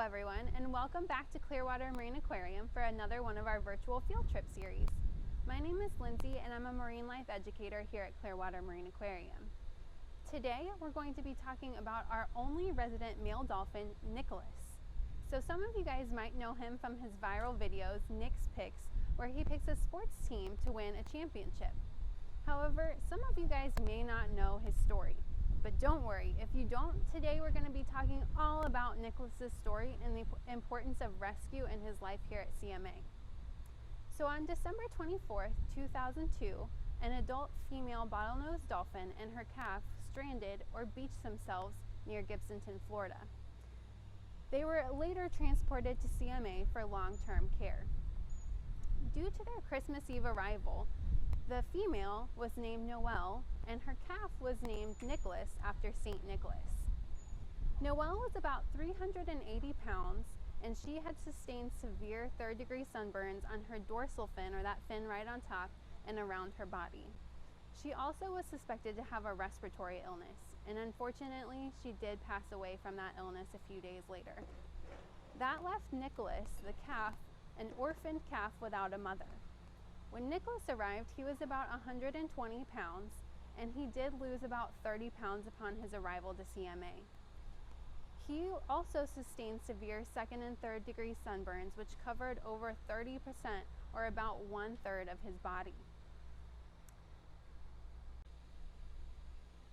everyone, and welcome back to Clearwater Marine Aquarium for another one of our virtual field trip series. My name is Lindsay and I'm a marine life educator here at Clearwater Marine Aquarium. Today we're going to be talking about our only resident male dolphin, Nicholas. So some of you guys might know him from his viral videos, Nick's Picks, where he picks a sports team to win a championship. However, some of you guys may not know his story. But don't worry, if you don't, today we're going to be talking all about Nicholas's story and the importance of rescue in his life here at CMA. So on December 24th, 2002, an adult female bottlenose dolphin and her calf stranded or beached themselves near Gibsonton, Florida. They were later transported to CMA for long-term care. Due to their Christmas Eve arrival, the female was named Noelle and her calf was named Nicholas after St. Nicholas. Noelle was about 380 pounds and she had sustained severe third-degree sunburns on her dorsal fin, or that fin right on top, and around her body. She also was suspected to have a respiratory illness, and unfortunately she did pass away from that illness a few days later. That left Nicholas, the calf, an orphaned calf without a mother. When Nicholas arrived, he was about 120 pounds, and he did lose about 30 pounds upon his arrival to CMA. He also sustained severe second and third degree sunburns, which covered over 30%, or about 1/3 of his body.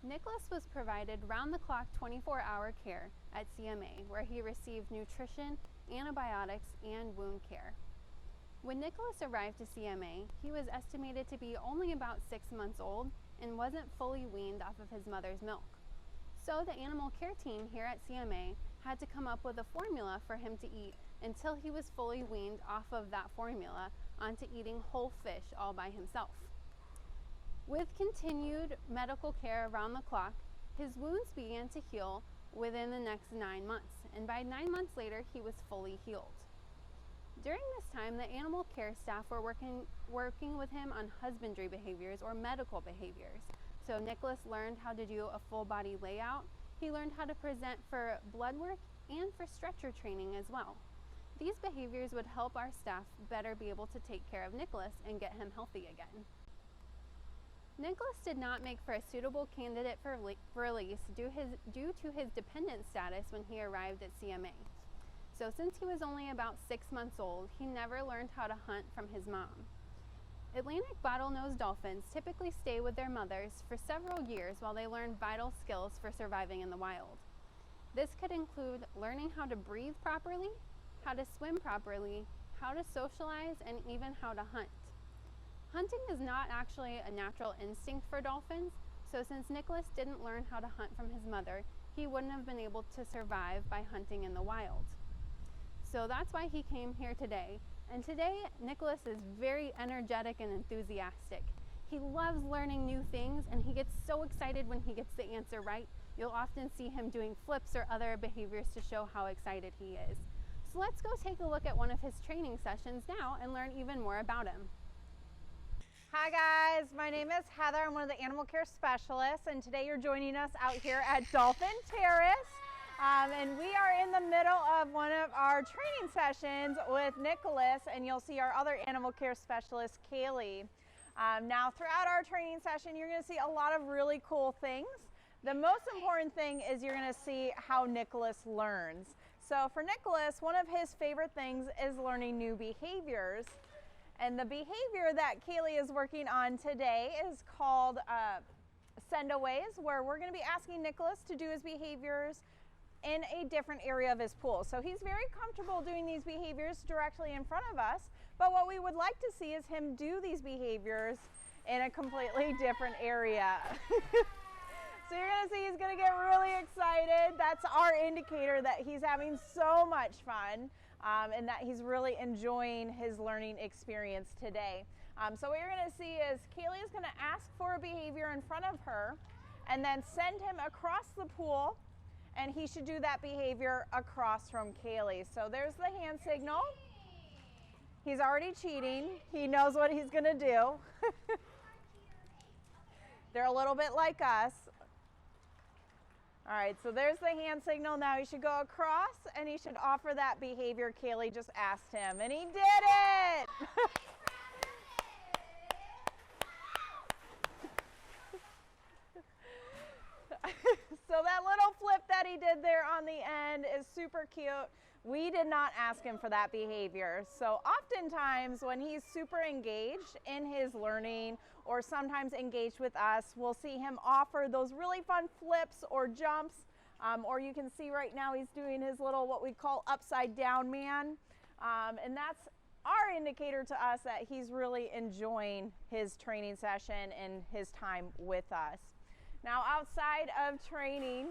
Nicholas was provided round-the-clock 24-hour care at CMA, where he received nutrition, antibiotics, and wound care. When Nicholas arrived to CMA, he was estimated to be only about 6 months old and wasn't fully weaned off of his mother's milk. So the animal care team here at CMA had to come up with a formula for him to eat until he was fully weaned off of that formula onto eating whole fish all by himself. With continued medical care around the clock, his wounds began to heal within the next 9 months, and by 9 months later, he was fully healed. During this time, the animal care staff were working with him on husbandry behaviors or medical behaviors. So Nicholas learned how to do a full body layout. He learned how to present for blood work and for stretcher training as well. These behaviors would help our staff better be able to take care of Nicholas and get him healthy again. Nicholas did not make for a suitable candidate for release due to his dependent status when he arrived at CMA. So since he was only about 6 months old, he never learned how to hunt from his mom. Atlantic bottlenose dolphins typically stay with their mothers for several years while they learn vital skills for surviving in the wild. This could include learning how to breathe properly, how to swim properly, how to socialize, and even how to hunt. Hunting is not actually a natural instinct for dolphins, so since Nicholas didn't learn how to hunt from his mother, he wouldn't have been able to survive by hunting in the wild. So that's why he came here today. And today, Nicholas is very energetic and enthusiastic. He loves learning new things and he gets so excited when he gets the answer right. You'll often see him doing flips or other behaviors to show how excited he is. So let's go take a look at one of his training sessions now and learn even more about him. Hi guys, my name is Heather. I'm one of the animal care specialists, and today you're joining us out here at Dolphin Terrace. And we are in the middle of one of our training sessions with Nicholas, and you'll see our other animal care specialist, Kaylee. Now throughout our training session, you're going to see a lot of really cool things. The most important thing is you're going to see how Nicholas learns. So for Nicholas, one of his favorite things is learning new behaviors. And the behavior that Kaylee is working on today is called sendaways, where we're going to be asking Nicholas to do his behaviors in a different area of his pool. So he's very comfortable doing these behaviors directly in front of us, but what we would like to see is him do these behaviors in a completely different area. So you're gonna see he's gonna get really excited. That's our indicator that he's having so much fun and that he's really enjoying his learning experience today. So what you're gonna see is Kaylee is gonna ask for a behavior in front of her and then send him across the pool, and he should do that behavior across from Kaylee. So there's the hand signal. He's already cheating. He knows what he's gonna do. They're a little bit like us. All right, so there's the hand signal. Now he should go across and he should offer that behavior Kaylee just asked him, and he did it! So that little flip that he did there on the end is super cute. We did not ask him for that behavior. So oftentimes when he's super engaged in his learning or sometimes engaged with us, we'll see him offer those really fun flips or jumps. Or you can see right now he's doing his little what we call upside down man. And that's our indicator to us that he's really enjoying his training session and his time with us. Now outside of training,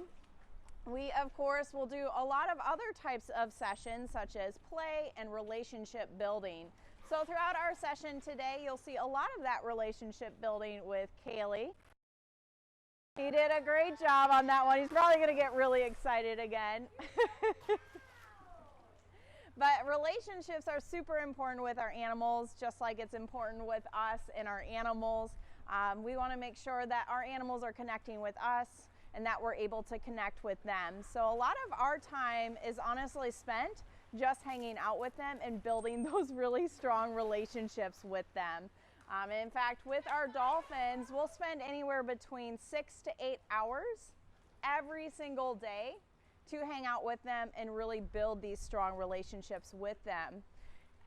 we of course will do a lot of other types of sessions such as play and relationship building. So throughout our session today, you'll see a lot of that relationship building with Kaylee. He did a great job on that one. He's probably going to get really excited again. But relationships are super important with our animals, just like it's important with us and our animals. We want to make sure that our animals are connecting with us and that we're able to connect with them. So a lot of our time is honestly spent just hanging out with them and building those really strong relationships with them. In fact, with our dolphins, we'll spend anywhere between 6 to 8 hours every single day to hang out with them and really build these strong relationships with them.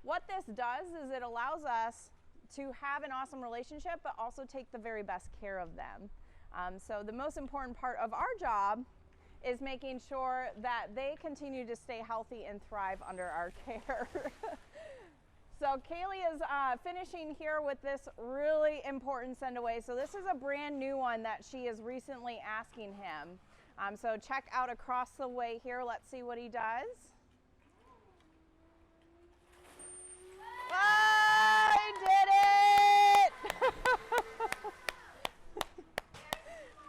What this does is it allows us to have an awesome relationship, but also take the very best care of them. So the most important part of our job is making sure that they continue to stay healthy and thrive under our care. So Kaylee is finishing here with this really important send away. So this is a brand new one that she is recently asking him. So check out across the way here. Let's see what he does. Oh, he did it!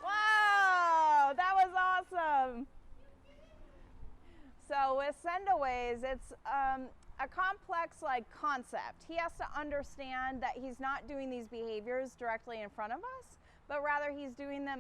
Wow, that was awesome. So with sendaways, it's a complex concept. He has to understand that he's not doing these behaviors directly in front of us, but rather he's doing them.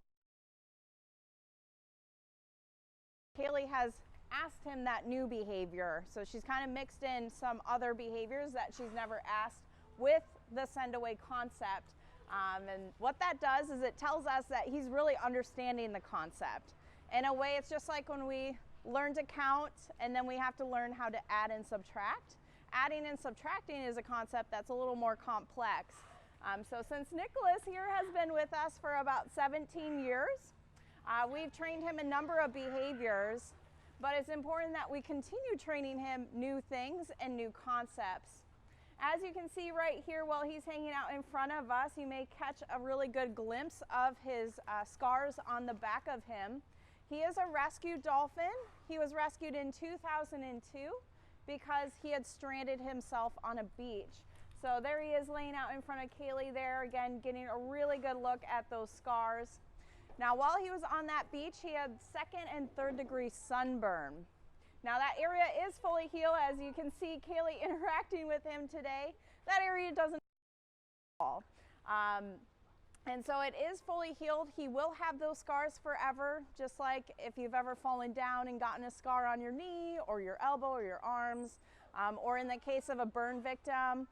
Kaylee has asked him that new behavior, so she's kind of mixed in some other behaviors that she's never asked with the send away concept. And what that does is it tells us that he's really understanding the concept. In a way, it's just like when we learn to count and then we have to learn how to add and subtract. Adding and subtracting is a concept that's a little more complex. So since Nicholas here has been with us for about 17 years, we've trained him a number of behaviors, but it's important that we continue training him new things and new concepts. As you can see right here while he's hanging out in front of us, you may catch a really good glimpse of his scars on the back of him. He is a rescue dolphin. He was rescued in 2002 because he had stranded himself on a beach. So there he is laying out in front of Kaylee there, again getting a really good look at those scars. Now while he was on that beach, he had 2nd and 3rd degree sunburn. Now that area is fully healed. As you can see Kaylee interacting with him today, that area doesn't fall. And so it is fully healed. He will have those scars forever, just like if you've ever fallen down and gotten a scar on your knee or your elbow or your arms, or in the case of a burn victim,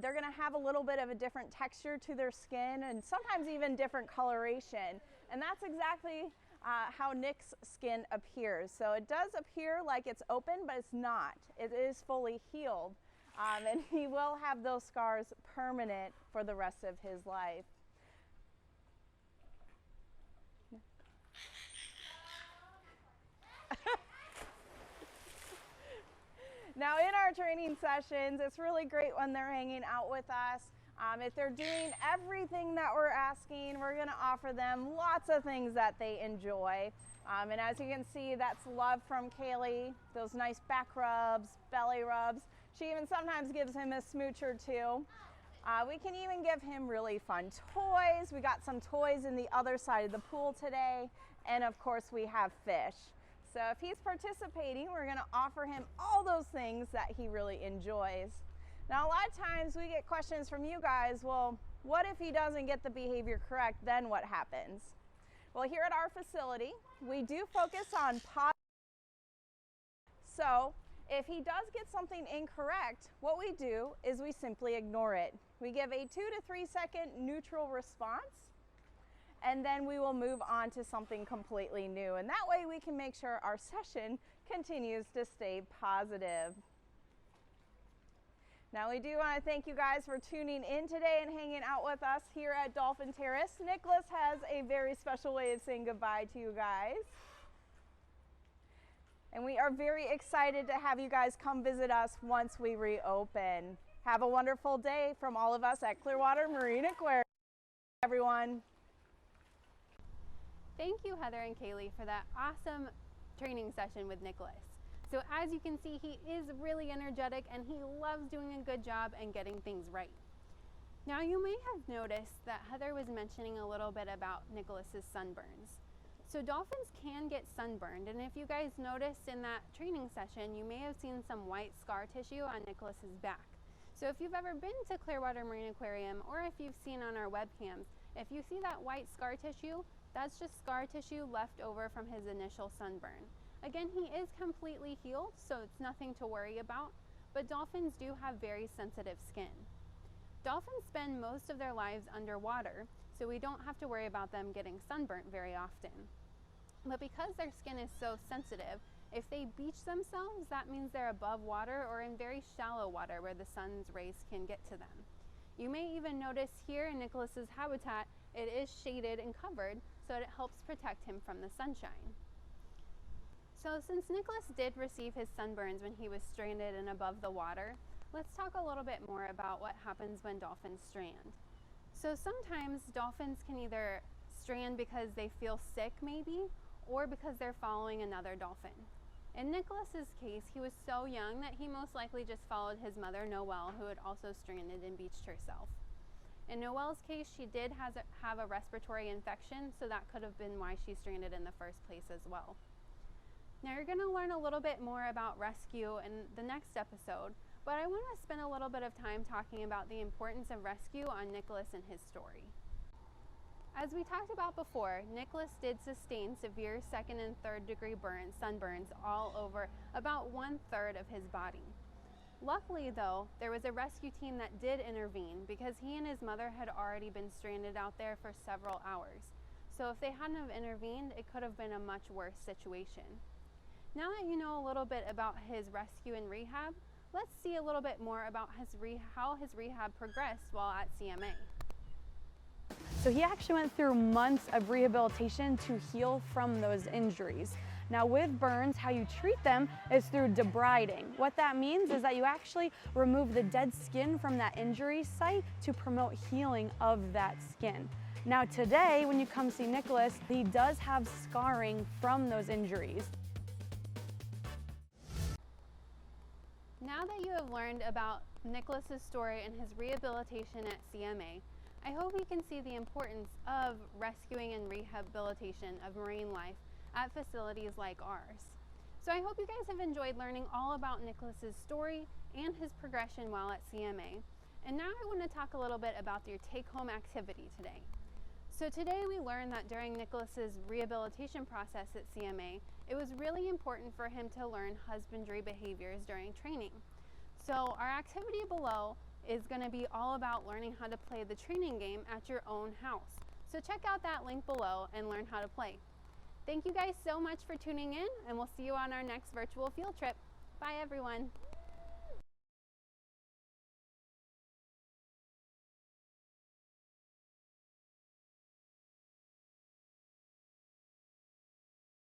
they're gonna have a little bit of a different texture to their skin and sometimes even different coloration. And that's exactly how Nick's skin appears. So it does appear like it's open, but it's not. It is fully healed. And he will have those scars permanent for the rest of his life. Now in our training sessions, it's really great when they're hanging out with us. If they're doing everything that we're asking, we're going to offer them lots of things that they enjoy. And as you can see, that's love from Kaylee, those nice back rubs, belly rubs. She even sometimes gives him a smooch or two. We can even give him really fun toys. We got some toys in the other side of the pool today. And of course we have fish. So if he's participating, we're going to offer him all those things that he really enjoys. Now a lot of times we get questions from you guys, well, what if he doesn't get the behavior correct, then what happens? Well, here at our facility, we do focus on positive. So if he does get something incorrect, what we do is we simply ignore it. We give a 2 to 3 second neutral response, and then we will move on to something completely new. And that way we can make sure our session continues to stay positive. Now we do want to thank you guys for tuning in today and hanging out with us here at Dolphin Terrace. Nicholas has a very special way of saying goodbye to you guys. And we are very excited to have you guys come visit us once we reopen. Have a wonderful day from all of us at Clearwater Marine Aquarium, everyone. Thank you, Heather and Kaylee, for that awesome training session with Nicholas. So as you can see, he is really energetic and he loves doing a good job and getting things right. Now you may have noticed that Heather was mentioning a little bit about Nicholas's sunburns. So dolphins can get sunburned, and if you guys noticed in that training session, you may have seen some white scar tissue on Nicholas's back. So if you've ever been to Clearwater Marine Aquarium, or if you've seen on our webcams, if you see that white scar tissue, that's just scar tissue left over from his initial sunburn. Again, he is completely healed, so it's nothing to worry about, but dolphins do have very sensitive skin. Dolphins spend most of their lives underwater, so we don't have to worry about them getting sunburnt very often. But because their skin is so sensitive, if they beach themselves, that means they're above water or in very shallow water where the sun's rays can get to them. You may even notice here in Nicholas's habitat, it is shaded and covered, so it helps protect him from the sunshine. So since Nicholas did receive his sunburns when he was stranded and above the water, let's talk a little bit more about what happens when dolphins strand. So sometimes dolphins can either strand because they feel sick maybe, or because they're following another dolphin. In Nicholas's case, he was so young that he most likely just followed his mother, Noelle, who had also stranded and beached herself. In Noelle's case, she did have a respiratory infection, so that could have been why she stranded in the first place as well. Now you're going to learn a little bit more about rescue in the next episode, but I want to spend a little bit of time talking about the importance of rescue on Nicholas and his story. As we talked about before, Nicholas did sustain severe second and third degree sunburns all over about 1/3 of his body. Luckily though, there was a rescue team that did intervene because he and his mother had already been stranded out there for several hours. So if they hadn't have intervened, it could have been a much worse situation. Now that you know a little bit about his rescue and rehab, let's see a little bit more about how his rehab progressed while at CMA. So he actually went through months of rehabilitation to heal from those injuries. Now with burns, how you treat them is through debriding. What that means is that you actually remove the dead skin from that injury site to promote healing of that skin. Now today, when you come see Nicholas, he does have scarring from those injuries. Now that you have learned about Nicholas's story and his rehabilitation at CMA, I hope you can see the importance of rescuing and rehabilitation of marine life at facilities like ours. So I hope you guys have enjoyed learning all about Nicholas's story and his progression while at CMA. And now I want to talk a little bit about your take-home activity today. So today we learned that during Nicholas's rehabilitation process at CMA, it was really important for him to learn husbandry behaviors during training. So our activity below is going to be all about learning how to play the training game at your own house. So check out that link below and learn how to play. Thank you guys so much for tuning in, and we'll see you on our next virtual field trip. Bye everyone.